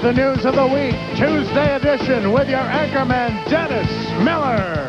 the news of the week, Tuesday edition, with your anchorman, Dennis Miller.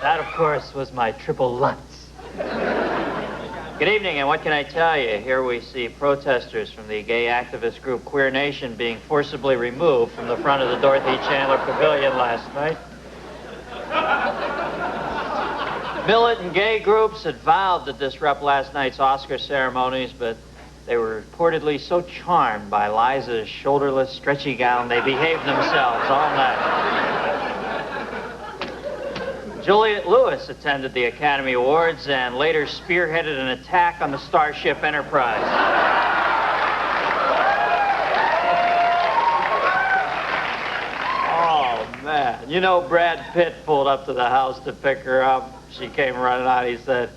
That, of course, was my triple Lutz. Good evening, and what can I tell you? Here we see protesters from the gay activist group Queer Nation being forcibly removed from the front of the Dorothy Chandler Pavilion last night. Militant gay groups had vowed to disrupt last night's Oscar ceremonies, but they were reportedly so charmed by Liza's shoulderless, stretchy gown, they behaved themselves all night. Juliette Lewis attended the Academy Awards and later spearheaded an attack on the Starship Enterprise. Oh, man. You know, Brad Pitt pulled up to the house to pick her up. She came running out. He said,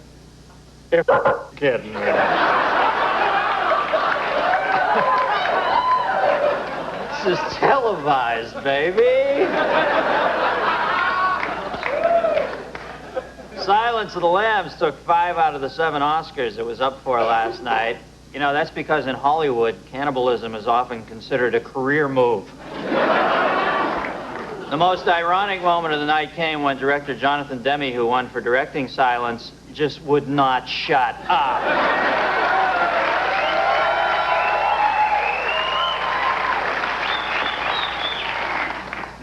"You're kidding me." This is televised, baby. Silence of the Lambs took 5 out of the 7 Oscars it was up for last night. You know, that's because in Hollywood, cannibalism is often considered a career move. The most ironic moment of the night came when director Jonathan Demme, who won for directing Silence, just would not shut up.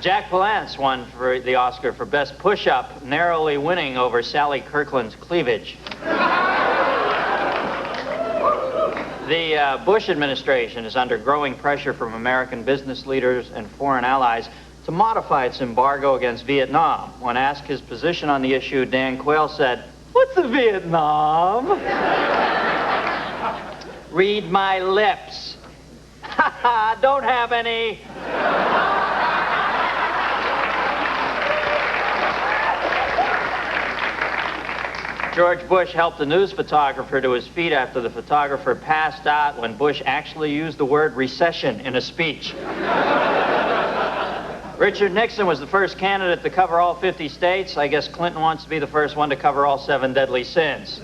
Jack Palance won for the Oscar for Best Push-Up, narrowly winning over Sally Kirkland's cleavage. The Bush administration is under growing pressure from American business leaders and foreign allies to modify its embargo against Vietnam. When asked his position on the issue, Dan Quayle said, "What's the Vietnam?" "Read my lips." "Ha ha, don't have any." George Bush helped a news photographer to his feet after the photographer passed out when Bush actually used the word recession in a speech. Richard Nixon was the first candidate to cover all 50 states. I guess Clinton wants to be the first one to cover all 7 deadly sins.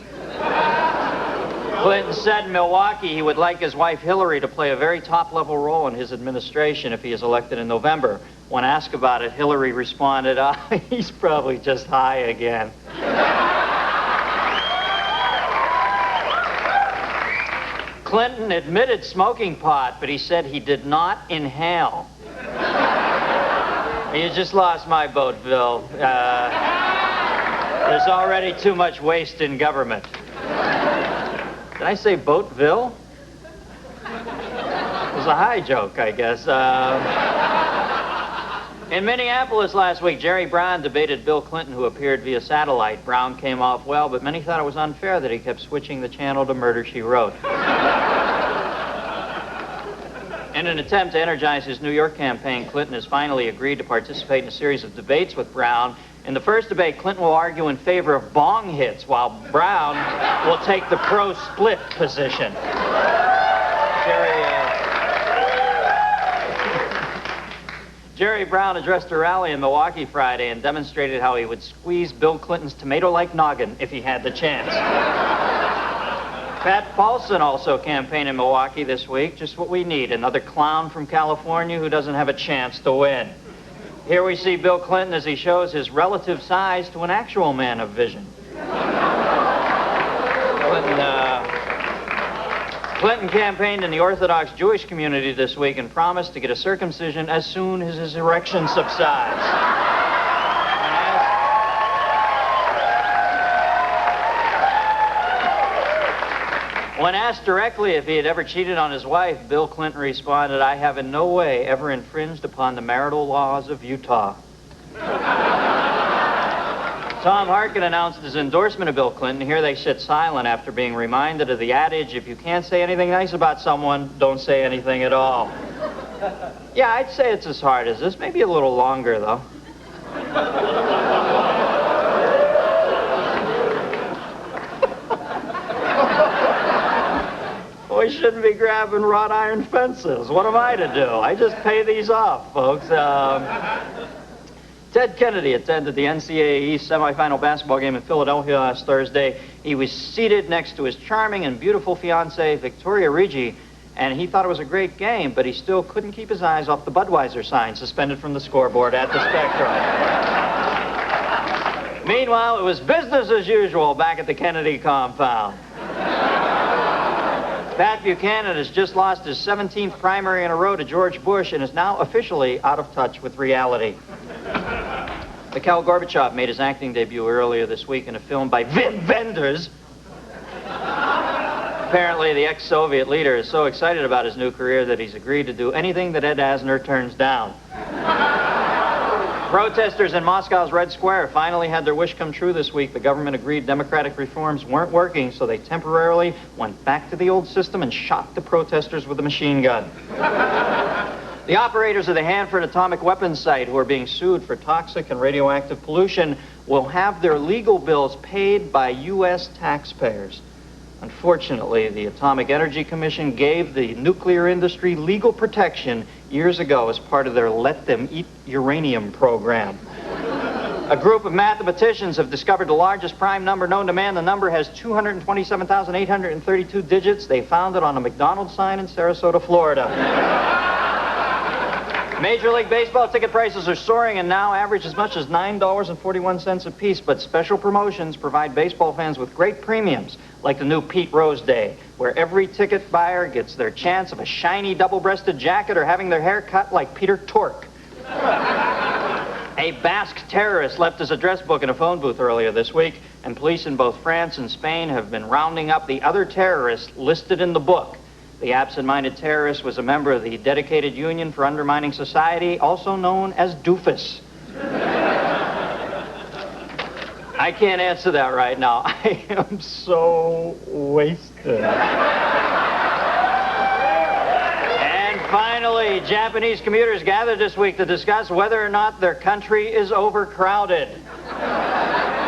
Clinton said in Milwaukee he would like his wife Hillary to play a very top-level role in his administration if he is elected in November. When asked about it, Hillary responded, "He's probably just high again." Clinton admitted smoking pot, but he said he did not inhale. You just lost my vote, Bill. There's already too much waste in government. Did I say Boatville? It was a high joke, I guess. In Minneapolis last week, Jerry Brown debated Bill Clinton, who appeared via satellite. Brown came off well, but many thought it was unfair that he kept switching the channel to Murder, She Wrote. In an attempt to energize his New York campaign, Clinton has finally agreed to participate in a series of debates with Brown. In the first debate, Clinton will argue in favor of bong hits, while Brown will take the pro-split position. Jerry Brown addressed a rally in Milwaukee Friday and demonstrated how he would squeeze Bill Clinton's tomato-like noggin if he had the chance. Pat Paulson also campaigned in Milwaukee this week. Just what we need, another clown from California who doesn't have a chance to win. Here we see Bill Clinton as he shows his relative size to an actual man of vision. Clinton campaigned in the Orthodox Jewish community this week and promised to get a circumcision as soon as his erection subsides. When asked directly if he had ever cheated on his wife, Bill Clinton responded, "I have in no way ever infringed upon the marital laws of Utah." Tom Harkin announced his endorsement of Bill Clinton. Here they sit silent after being reminded of the adage, if you can't say anything nice about someone, don't say anything at all. Yeah, I'd say it's as hard as this. Maybe a little longer, though. We shouldn't be grabbing wrought iron fences. What am I to do? I just pay these off, folks. Ted Kennedy attended the NCAA East semifinal basketball game in Philadelphia last Thursday. He was seated next to his charming and beautiful fiancée, Victoria Ricci, and he thought it was a great game, but he still couldn't keep his eyes off the Budweiser sign suspended from the scoreboard at the Spectrum. Meanwhile, it was business as usual back at the Kennedy compound. Pat Buchanan has just lost his 17th primary in a row to George Bush and is now officially out of touch with reality. Mikhail Gorbachev made his acting debut earlier this week in a film by Wim Wenders. Apparently, the ex-Soviet leader is so excited about his new career that he's agreed to do anything that Ed Asner turns down. Protesters in Moscow's Red Square finally had their wish come true this week. The government agreed democratic reforms weren't working, so they temporarily went back to the old system and shot the protesters with a machine gun. The operators of the Hanford atomic weapons site, who are being sued for toxic and radioactive pollution, will have their legal bills paid by U.S. taxpayers. Unfortunately, the Atomic Energy Commission gave the nuclear industry legal protection years ago as part of their Let Them Eat Uranium program. A group of mathematicians have discovered the largest prime number known to man. The number has 227,832 digits. They found it on a McDonald's sign in Sarasota, Florida. Major League Baseball ticket prices are soaring and now average as much as $9.41 a piece, but special promotions provide baseball fans with great premiums, like the new Pete Rose Day, where every ticket buyer gets their chance of a shiny double-breasted jacket or having their hair cut like Peter Tork. A Basque terrorist left his address book in a phone booth earlier this week, and police in both France and Spain have been rounding up the other terrorists listed in the book. The absent-minded terrorist was a member of the Dedicated Union for Undermining Society, also known as Doofus. I can't answer that right now. I am so wasted. And finally, Japanese commuters gathered this week to discuss whether or not their country is overcrowded.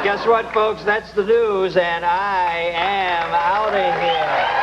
Guess what, folks? That's the news, and I am out of here.